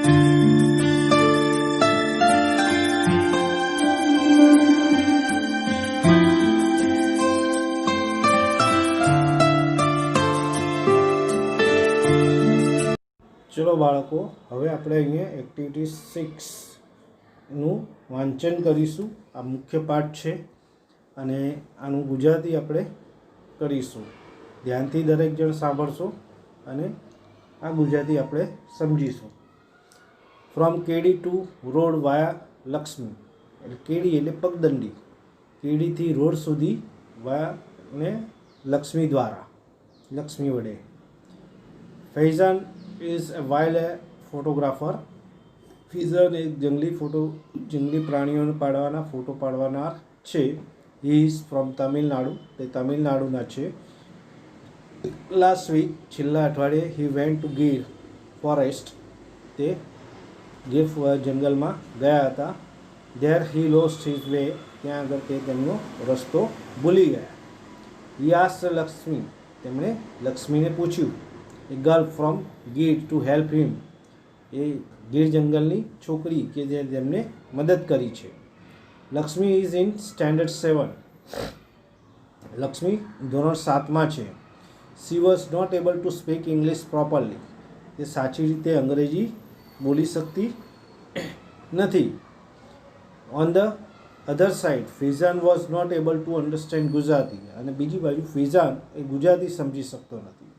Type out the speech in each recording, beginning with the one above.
ચલો બાળકો, હવે આપણે અહીંયા એક્ટિવિટી 6નું વાંચન કરીશું. આ મુખ્ય પાઠ છે અને આનું ગુજરાતી આપણે કરીશું. ધ્યાનથી દરેક જણ સાંભળશો અને આ ગુજરાતી આપણે સમજીશું. ફ્રોમ કેડી ટુ રોડ વાયા લક્ષ્મી. એટલે કેડી એટલે પગદંડી, કેડીથી રોડ સુધી વાયા ને લક્ષ્મી દ્વારા, લક્ષ્મી વડે. Faizan is a wild photographer. ફિઝન એક જંગલી પ્રાણીઓને પાડવાના ફોટો પાડવાના છે. He is from Tamil Nadu. તે તમિલનાડુના છે. લાસ્ટ વીક છેલ્લા અઠવાડિયે he went to Gir forest. તે ગીર જંગલમાં ગયા હતા. There he lost his way. ત્યાં આગળ તે તેમનો રસ્તો ભૂલી ગયા. He asked Lakshmi. તેમણે લક્ષ્મીને પૂછ્યું. A girl from Gir to help him. એ ગીર જંગલની છોકરી કે જે તેમને મદદ કરી છે. Lakshmi is in standard 7. Lakshmi ધોરણ 7માં છે. She was not able to speak English properly. તે સાચી રીતે અંગ્રેજી બોલી શકતી નથી. On the other side Fizan was not able to understand Gujarati. અને બીજી બાજુ ફિઝાન એ ગુજરાતી સમજી શકતો નથી.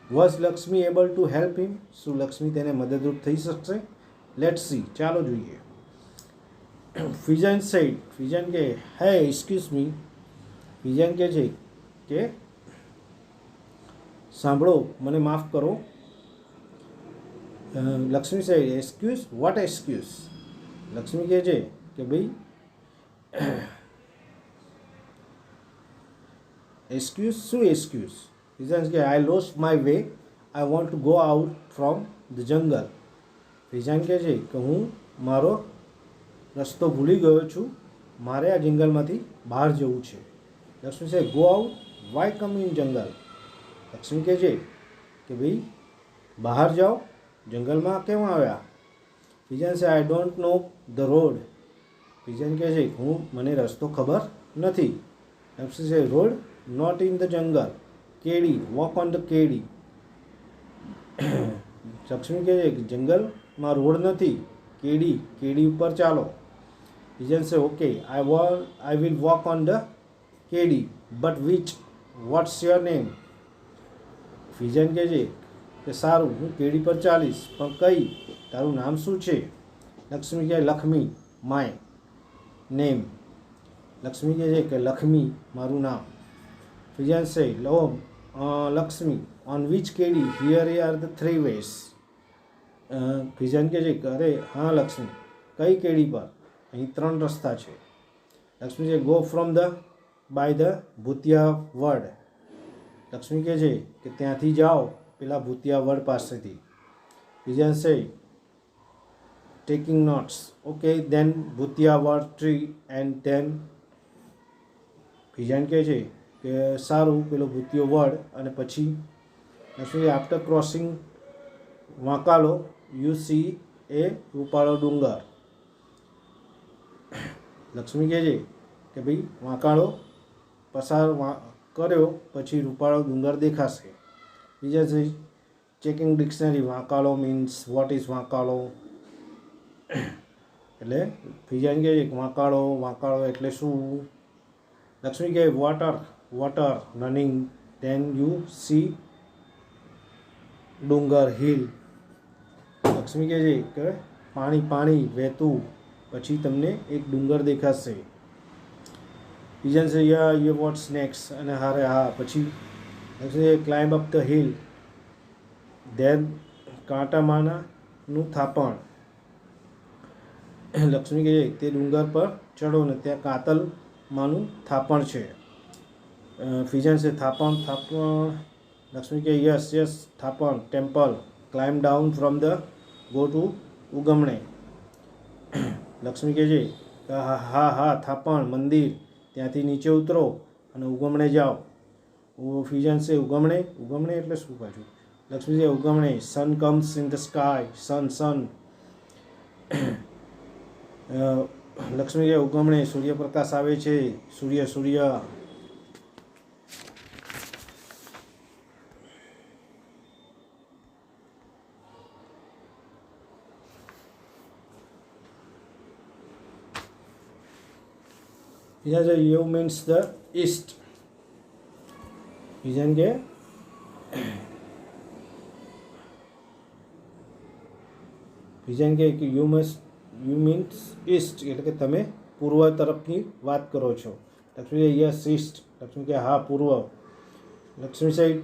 Was Lakshmi able to help him. શું લક્ષ્મી તેને મદદરૂપ થઈ શકશે? Let see. ચાલો જોઈએ. ફિઝાન સેડ. ફિઝાન કે હે એક્સક્યુઝ મી. ફિઝાન કહે છે કે સાંભળો, મને માફ કરો. Lakshmi said excuse. What excuse? Lakshmi કહે છે કે ભાઈ એક્સક્યુઝ શું એક્સક્યુઝ? ફિઝાન કે I lost my way. I want to go out from the jungle. Fizan કહે છે કે હું મારો રસ્તો ભૂલી ગયો છું. મારે આ જંગલમાંથી બહાર જવું છે. લક્ષ્મી છે go out. Why come in jungle? Lakshmi કહે છે કે ભાઈ બહાર જાઓ, જંગલમાં કેમ આવ્યા? ફિઝાન છે I don't know the road. Fizan કહે છે મને રસ્તો ખબર નથી. લક્ષ્મી છે road not in the jungle. Kedi walk on the kedi. Lakshmi કહે છે કે જંગલમાં રોડ નથી, કેડી ઉપર ચાલો. ફિઝાન છે okay I will walk on the kedi but which what's your name? Fizan કહે છે કે સારું, હું કેડી પર ચાલીશ, પણ કઈ? તારું નામ શું છે? લક્ષ્મી કહે લક્ષ્મી માય નેમ. લક્ષ્મી કહે છે કે લક્ષ્મી મારું નામ. Fizan say Lakshmi on which kedi? Here are the 3 ways. Fizan કહે છે કે અરે હા લક્ષ્મી, કઈ કેડી પર? અહીં 3 રસ્તા છે. લક્ષ્મી કહે go from the by the bhutiya vad. Lakshmi કહે છે કે ત્યાંથી જાઓ પેલા ભૂતિયા વડ પાસેથી. ફિઝાન સે ટેકિંગ નોટ્સ. ઓકે દેન ભૂતિયા વડ ટ્રી એન્ડ ધેન. ફિઝાન કહે છે કે સારું, પેલો ભૂતિયો વડ અને પછી. Lakshmi after crossing vankalo you see a rupalo dungar. Lakshmi કહે છે કે ભાઈ વાંકાળો પસાર કર્યો પછી રૂપાળો ડુંગર દેખાશે. બીજા છે checking dictionary. Vankalo means what is vankalo? એટલે ફિઝાન કહે છે કે વાંકાળો એટલે શું? લક્ષ્મી કહે water running then you C ડુંગર હિલ. લક્ષ્મી કહે છે કે પાણી વહેતું પછી તમને એક ડુંગર દેખાશે. ફિઝાન છે યે વોટ્સ નેક્સ્ટ? અને હારે હા પછી. Lakshmi climb up the hill then કાંટામાંનું થાપણ. લક્ષ્મી કહે તે ડુંગર પર ચડો ને ત્યાં કાતલમાંનું થાપણ છે. ફિઝાન છે થાપણ. લક્ષ્મી કહે yes thapan temple. Climb down from the go to ugamne. Lakshmi કહે છે હા થાપણ મંદિર, ત્યાંથી નીચે ઉતરો અને ઉગમણે જાઓ. ફિઝાન છે ઉગમણે એટલે શું પાછું? લક્ષ્મી છે ugamne sun comes in the sky. સન લક્ષ્મી કે ઉગમણે સૂર્યપ્રકાશ આવે છે. સૂર્ય સૂર્ય બીજા છે યુ મીન્સ ધ ઈસ્ટ. બીજા કે યુ મીન્સ ઈસ્ટ એટલે કે તમે પૂર્વ તરફની વાત કરો છો. લક્ષ્મી કે યસ ઈસ્ટ. લક્ષ્મી કે હા પૂર્વ. Lakshmi side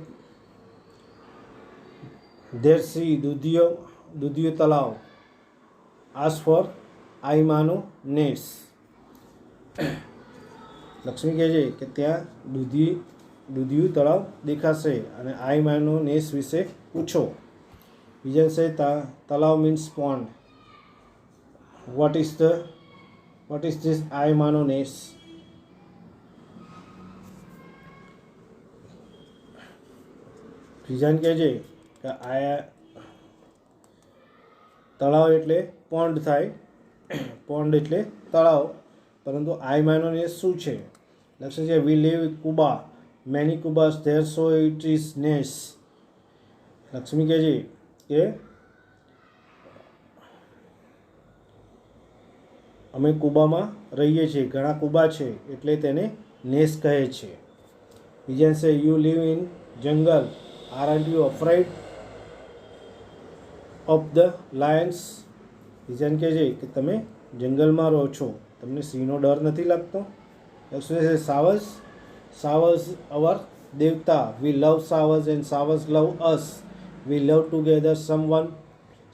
there see dudhiyo talav. As for I માનો નેસ. લક્ષ્મી કહે છે કે ત્યાં દૂધિયું તળાવ દેખાશે અને આઈ માનો નેસ વિશે પૂછો. બીજા છે talav means pond. What is this I માનો નેસ. બીજાને કહે છે કે આ તળાવ એટલે પોન્ડ થાય. પોન્ડ એટલે તળાવ, પરંતુ આઈ માનો નેસ શું છે? લક્ષ્મી છે we live kuba. Many kubas there so it is nes. Lakshmi કહે છે કે અમે કુબામાં રહીએ છીએ, ઘણા કુબા છે એટલે તેને નેસ કહે છે. બીજા છે યુ લીવ ઇન જંગલ. Aren't you afraid of the Lions. બીજાને કહે છે કે તમે જંગલમાં રહો છો, તમને સિંહનો ડર નથી લાગતો. લક્ષ્મી છે સાવજ. Savaj our devta. We love savaj and savaj love us. We love together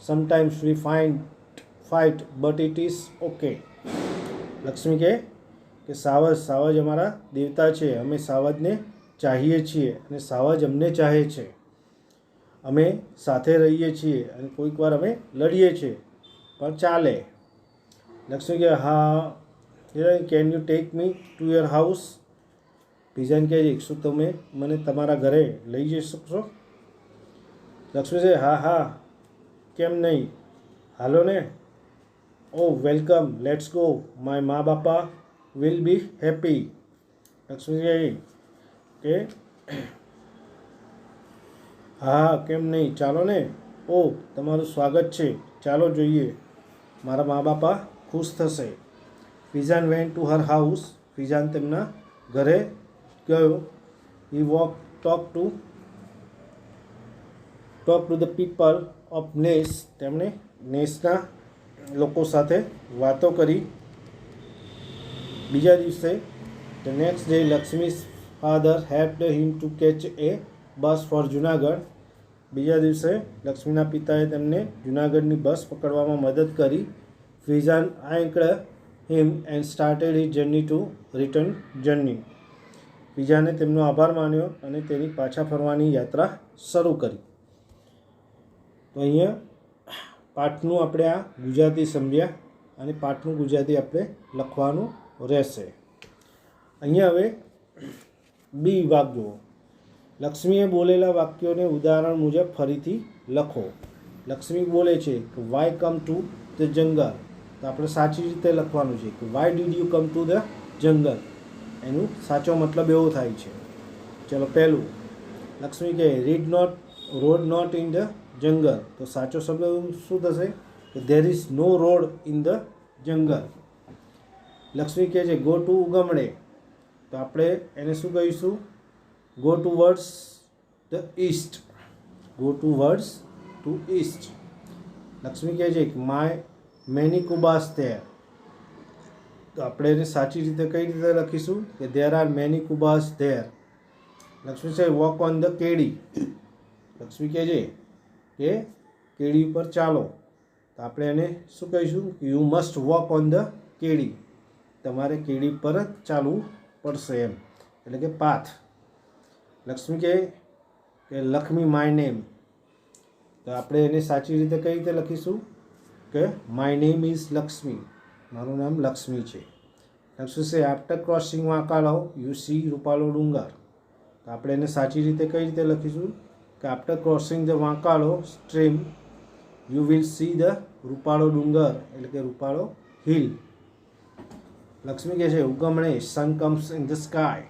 sometimes we fight but it is okay. Lakshmi કહે કે સાવજ અમારા દેવતા છે, અમે સાવજને ચાહીએ છીએ અને સાવજ અમને ચાહે છે. અમે સાથે રહીએ છીએ અને કોઈક વાર અમે લડીએ છીએ, પણ ચાલે. લક્ષ્મી કહે હા. Can you take me to your house. બીજાને કહે છે શું તમે મને તમારા ઘરે લઈ જઈ શકશો? લક્ષ્મી છે હા કેમ નહીં, હાલો ને. ઓ વેલકમ, લેટ્સ ગો. માય મા બાપા વિલ બી હેપી. લક્ષ્મી કહે કે હા કેમ નહીં, ચાલો ને. ઓ તમારું સ્વાગત છે, ચાલો જોઈએ, મારા મા બાપા ખુશ થશે. Fizan went to her house. Fizan તેમના ઘરે ગયો. He talk to the people of nes. તેમણે નેસના લોકો સાથે વાતો કરી. બીજા દિવસે the next day Lakshmi's father helped him to catch a bus for Junagadh. બીજા દિવસે લક્ષ્મીના પિતાએ તેમને જુનાગઢની બસ પકડવામાં મદદ કરી. Fizan thanked him and started his journey to return journey. બીજાને તેમનો આભાર માન્યો અને તેની પાછા ફરવાની યાત્રા શરૂ કરી. તો અહીંયા પાઠનું આપણે આ ગુજરાતી સમજ્યા અને પાઠનું ગુજરાતી આપણે લખવાનું રહેશે. અહીંયા હવે બી વિભાગ જુઓ. લક્ષ્મીએ બોલેલા વાક્યોને ઉદાહરણ મુજબ ફરીથી લખો. લક્ષ્મી બોલે છે કે વાય કમ ટુ ધ જંગલ. તો આપણે સાચી રીતે લખવાનું છે કે why did you come to the jungle. એનું સાચો મતલબ એવો થાય છે. ચલો પહેલું, લક્ષ્મી કહે રોડ નોટ ઇન ધ જંગલ. તો સાચો શબ્દ શું થશે કે there is no road in the jungle. Lakshmi કહે છે ગો ટુ ઉગમણે. તો આપણે એને શું કહીશું? Go towards the east. Go towards to east. Lakshmi કહે છે માય મેની કુબાસ ધેર. તો આપણે એને સાચી રીતે કઈ રીતે લખીશું કે there are many kubas there. Lakshmi છે walk on the kedi. Lakshmi કહે છે કે કેડી ઉપર ચાલો. તો આપણે એને શું કહીશું? You must walk on the kedi. તમારે કેડી પર જ ચાલવું પડશે એમ, એટલે કે પાથ. લક્ષ્મી કહે કે લક્ષ્મી માય નેમ. તો આપણે એને સાચી રીતે કઈ રીતે લખીશું કે માય નેમ ઇઝ લક્ષ્મી. મારું નામ લક્ષ્મી છે. લક્ષ્મી છે આફ્ટર ક્રોસિંગ વાંકાળો યુ સી રૂપાલો ડુંગર. તો આપણે એને સાચી રીતે કઈ રીતે લખીશું કે after crossing the vankalo stream you will see the rupalo dungar, એટલે કે રૂપાળો હિલ. લક્ષ્મી કહે છે ugamne sun comes in the sky.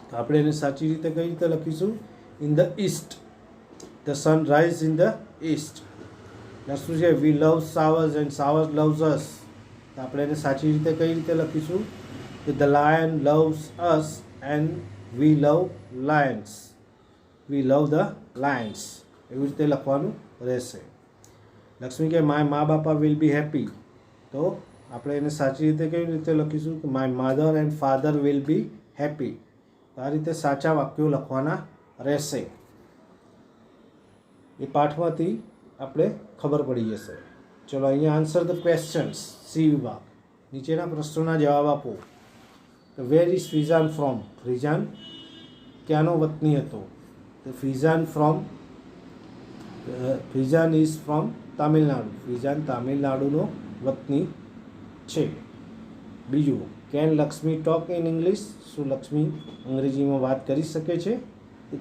તો આપણે એને સાચી રીતે કઈ રીતે લખીશું? In the east. The sun rise in the east. Lakshmi છે we love showers and showers loves us. તો આપણે એને સાચી રીતે કઈ રીતે લખીશું? કે the lion loves us and we love Lions. We love the lions. એવી રીતે લખવાનું રહેશે. લક્ષ્મી કે માય મા બાપા વિલ બી હેપી. તો આપણે એને સાચી રીતે કેવી રીતે લખીશું? કે my mother and father will be happy. આ રીતે સાચા વાક્યો લખવાના રહેશે. એ પાઠમાંથી આપણે ખબર પડી જશે. ચલો અહીંયા આન્સર ધ ક્વેશ્ચન્સ. સી વિભાગ નીચેના પ્રશ્નોના જવાબ આપો. Where is ફિઝાન from? ફિઝાન ક્યાંનો વતની હતો? તો ફિઝાન ઇઝ ફ્રોમ તામિલનાડુ. ફિઝાન તામિલનાડુનો વતની છે. બીજું, can Lakshmi talk in English? શું લક્ષ્મી અંગ્રેજીમાં વાત કરી શકે છે?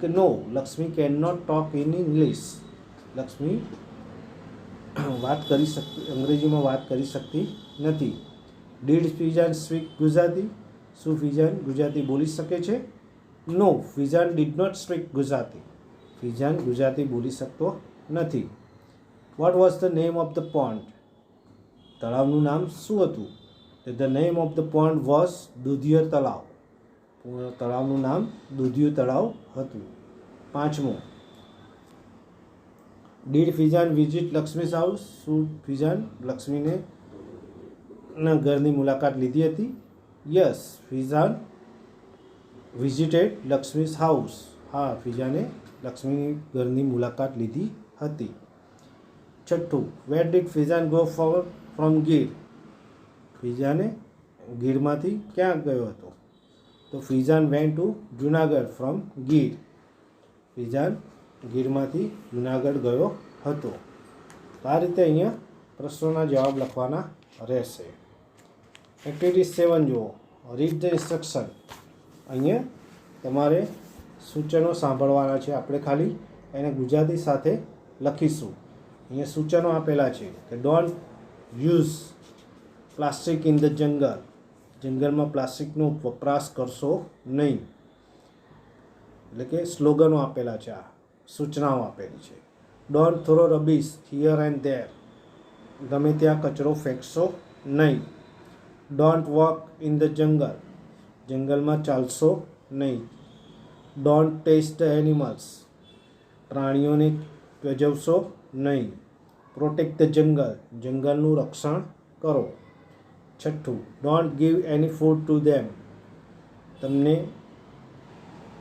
કે no, Lakshmi can not talk in English. Lakshmi અંગ્રેજીમાં વાત કરી શકતી નથી. Did Fizan speak Gujarati? શું ફિઝાન ગુજરાતી બોલી શકે છે? No, Fizan did not speak Gujarati. Fizan Gujarati બોલી શકતો નથી. What was the name of the pond? તળાવનું નામ શું હતું? The name of the pond was Dudhiyo તળાવ. તળાવનું નામ દૂધિયું તળાવ હતું. પાંચમું, did Fizan visit Lakshmi's house? શું ફિઝાન લક્ષ્મીને ઘરની મુલાકાત લીધી હતી? Yes, Fizan visited Lakshmi's house. હા, ફિઝાને લક્ષ્મીની ઘરની મુલાકાત લીધી હતી. છઠ્ઠું, where did Fizan go from Gir? ફિઝાને ગીરમાંથી ક્યાં ગયો હતો? તો Fizan went to Junagadh from Gir. Fizan ગીરમાંથી જુનાગઢ ગયો હતો. આ રીતે અહીંયા પ્રશ્નોના જવાબ લખવાના રહેશે. એક્ટિવિટી 7 જુઓ. Read the instruction. અહીંયા તમારે સૂચનો સાંભળવાના છે. આપણે ખાલી એને ગુજરાતી સાથે લખીશું. અહીંયા સૂચનો આપેલા છે કે don't use plastic in the જંગલ. જંગલમાં પ્લાસ્ટિકનો વપરાશ કરશો નહીં. એટલે કે સ્લોગનો આપેલા છે. આ સૂચનાઓ આપેલી છે. Don't throw rubbish here and there. ગમે ત્યાં કચરો ફેંકશો નહીં. ડોન્ટ વોક ઇન ધ જંગલ. જંગલમાં ચાલશો નહીં. Don't taste the animals. પ્રાણીઓને ત્યજવશો નહીં. Protect the jungle. જંગલનું રક્ષણ કરો. છઠ્ઠું, don't give any food to them.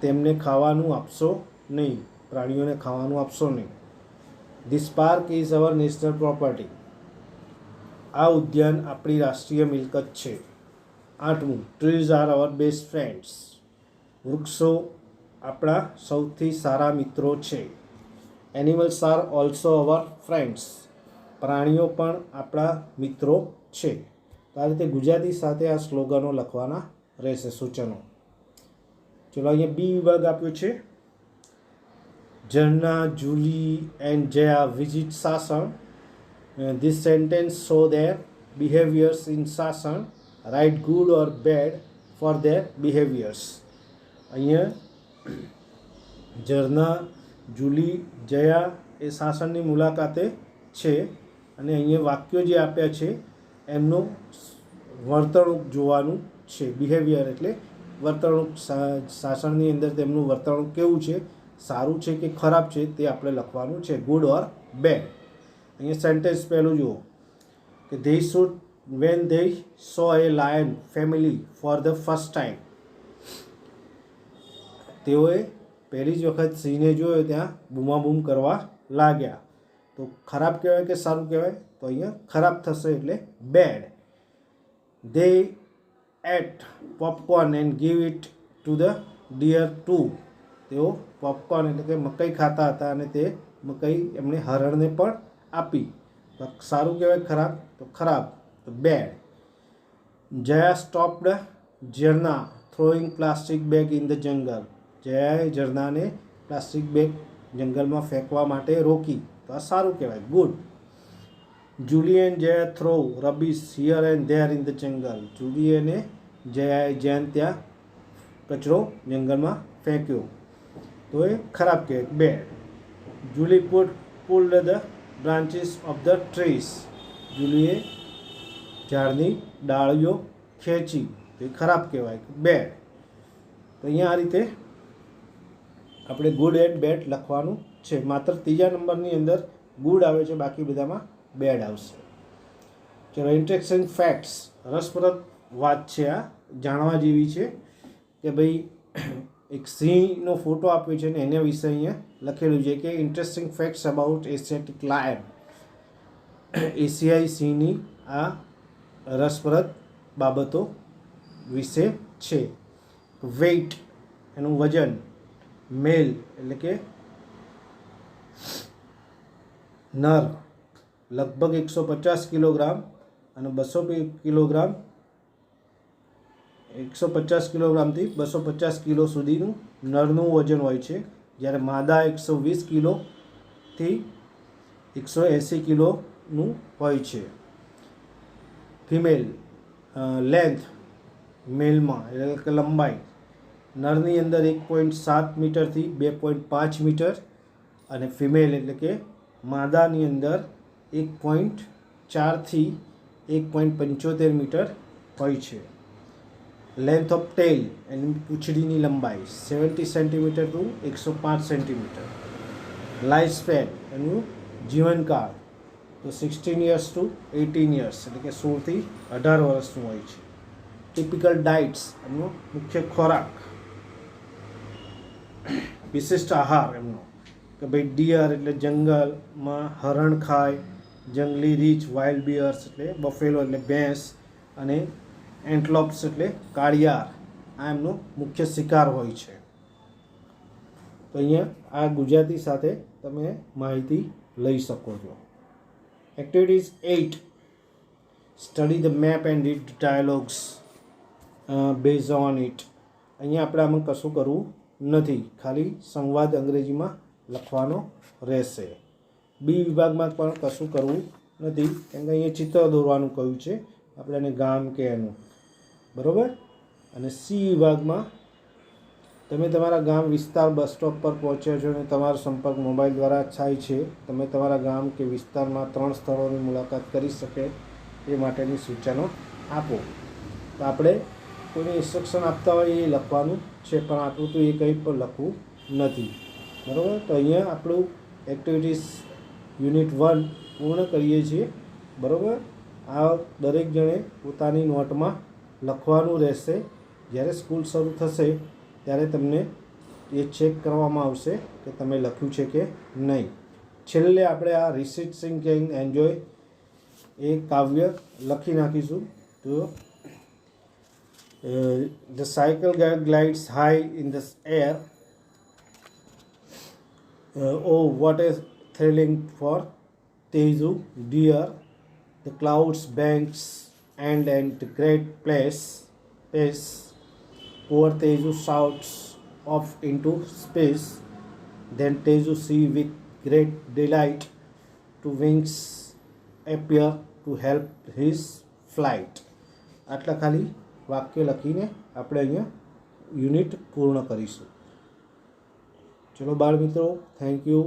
તેમને ખાવાનું આપશો નહીં. પ્રાણીઓને ખાવાનું આપશો નહીં. This park is our national property. આ ઉદ્યાન આપણી રાષ્ટ્રીય મિલકત છે. આઠમું, trees are our best friends. વૃક્ષો આપણા સૌથી સારા મિત્રો છે. Animals are also hour friends. પ્રાણીઓ પણ આપણા મિત્રો છે. આ રીતે ગુજરાતી સાથે આ સ્લોગનો લખવાના રહેશે. સૂચનો. ચલો અહીંયા બી વિભાગ આપ્યો છે. Zarna, Julie and Jaya visit Sasan. This sentence show their behaviours in Sasan. Write good or bad for their behaviours. અહીંયા ઝરના, જુલી, જયા એ સાસણની મુલાકાતે છે. અને અહીંયા વાક્યો જે આપ્યા છે એમનું વર્તણૂક જોવાનું છે. બિહેવિયર એટલે વર્તણૂક. સાસણની અંદર તેમનું વર્તણૂક કેવું છે, સારું છે કે ખરાબ છે, તે આપણે લખવાનું છે. Good or bed. અહીંયા સેન્ટેન્સ પહેલું જુઓ કે they should when they so A lion family for the first time. તેઓએ પહેલી જ વખત સિંહને જોયો ત્યાં બૂમાબૂમ કરવા લાગ્યા. તો ખરાબ કહેવાય કે સારું કહેવાય? તો અહીંયા ખરાબ થશે એટલે bad. They ate popcorn and give it to the deer too. તેઓ પોપકોર્ન એટલે કે મકાઈ ખાતા હતા અને તે મકાઈ એમણે હરણને પણ આપી. તો સારું કહેવાય ખરાબ? તો ખરાબ. તો bad. Jaya stopped Zarna throwing plastic bag in the jungle. જયાએ ઝરનાને પ્લાસ્ટિક બેગ જંગલમાં ફેંકવા માટે રોકી. તો આ સારું કહેવાય, good. Julian Jaya throw rubbish here and there in the jungle. જુલિયને જયાએ જ્યાં ત્યાં કચરો જંગલમાં ફેંક્યો, તો એ ખરાબ કહેવાય, bad. Julie pulled the branches of the trees. જુલીએ ઝાડની ડાળીઓ ખેંચી, તો એ ખરાબ કહેવાય, બેડ. તો અહીંયા આ રીતે આપણે ગુડ એન્ડ બેડ લખવાનું છે. માત્ર ત્રીજા નંબરની અંદર ગુડ આવે છે, બાકી બધામાં બેડ આવશે. ચલો, ઇન્ટરેસ્ટિંગ ફેક્ટ્સ. રસપ્રદ વાત છે આ, જાણવા જેવી છે કે ભાઈ એક સિંહનો ફોટો આપ્યો છે ને એના વિશે અહીંયા લખેલું છે કે interesting facts about Asiatic lion. એશિયાઈ સિંહની આ રસપ્રદ બાબતો વિશે છે. વેઇટ, એનું વજન. મેલ એટલે કે નર, લગભગ 150 કિલોગ્રામ અને 200 કિલોગ્રામ, 150 કિલોગ્રામથી 250 કિલો સુધીનું નરનું વજન હોય છે, જ્યારે માદા 120 કિલોથી 180 કિલોનું હોય છે. ફિમેલ લેન્થ, મેલમાં એટલે કે લંબાઈ, નરની અંદર 1.7 મીટરથી 2.5 મીટર અને ફિમેલ એટલે કે માદાની અંદર 1.4 થી 1.75 મીટર હોય છે. લેન્થ ઓફ ટેલ, એની પૂંછડીની લંબાઈ 70 centimetre to 105 centimetre. Life span, એનું જીવનકાળ તો 16 યર્સ ટુ 18 યર્સ એટલે કે 16 થી 18 વર્ષનું હોય છે. ટિપિકલ ડાયટ્સ, એમનો મુખ્ય ખોરાક, વિશિષ્ટ આહાર એમનો કે ભાઈ ડિયર એટલે જંગલમાં હરણ ખાય, જંગલી રીછ વાઇલ્ડ બિયર્સ એટલે બફેલો એટલે ભેંસ, અને એન્ટલોપ્સ એટલે કાળિયાર, આ એમનો મુખ્ય શિકાર હોય છે. તો અહીંયા આ ગુજરાતી સાથે તમે માહિતી લઈ શકો છો. Activities 8, study the map and read dialogues base on it. અહીંયા આપણે આમાં કશું કરવું નથી, ખાલી સંવાદ અંગ્રેજીમાં લખવાનો રહેશે. બી વિભાગમાં પણ કશું કરવું નથી, કેમ કે અહીંયા ચિત્ર દોરવાનું કહ્યું છે આપણે એને ગામ કે એનું, બરાબર. અને સી વિભાગમાં તમે તમારા ગામ વિસ્તાર બસ સ્ટોપ પર પહોંચ્યા છો અને તમારો સંપર્ક મોબાઈલ દ્વારા થાય છે, તમે તમારા ગામ કે વિસ્તારમાં 3 સ્થળોની મુલાકાત કરી શકે એ માટેની સૂચનો આપો. તો આપણે કોઈને ઇન્સ્ટ્રક્શન આપતા હોય એ લખવાનું છે, પણ આપણું તો એ કંઈ પણ લખવું નથી, બરાબર. તો અહીંયા આપણું એક્ટિવિટીઝ યુનિટ 1 પૂર્ણ કરીએ છીએ, બરાબર. આ દરેક જણે પોતાની નોટમાં લખવાનું રહેશે. જ્યારે સ્કૂલ શરૂ થશે ત્યારે તમને એ ચેક કરવામાં આવશે કે તમે લખ્યું છે કે નહીં. છેલ્લે આપણે આ રિસીટ સિંગ કેન એન્જોય એ કાવ્ય લખી નાખીશું. તો the cycle glides high in the air. Oh, what a thrilling for Teju dear. The clouds banks and great place. Poor Teju shouts off into space. Then Teju see with great delight two wings appear to help his flight. આટલા ખાલી વાક્ય લખીને આપણે અહીંયા unit પૂર્ણ કરીશું. ચલો બાળ મિત્રો, થેન્ક યુ.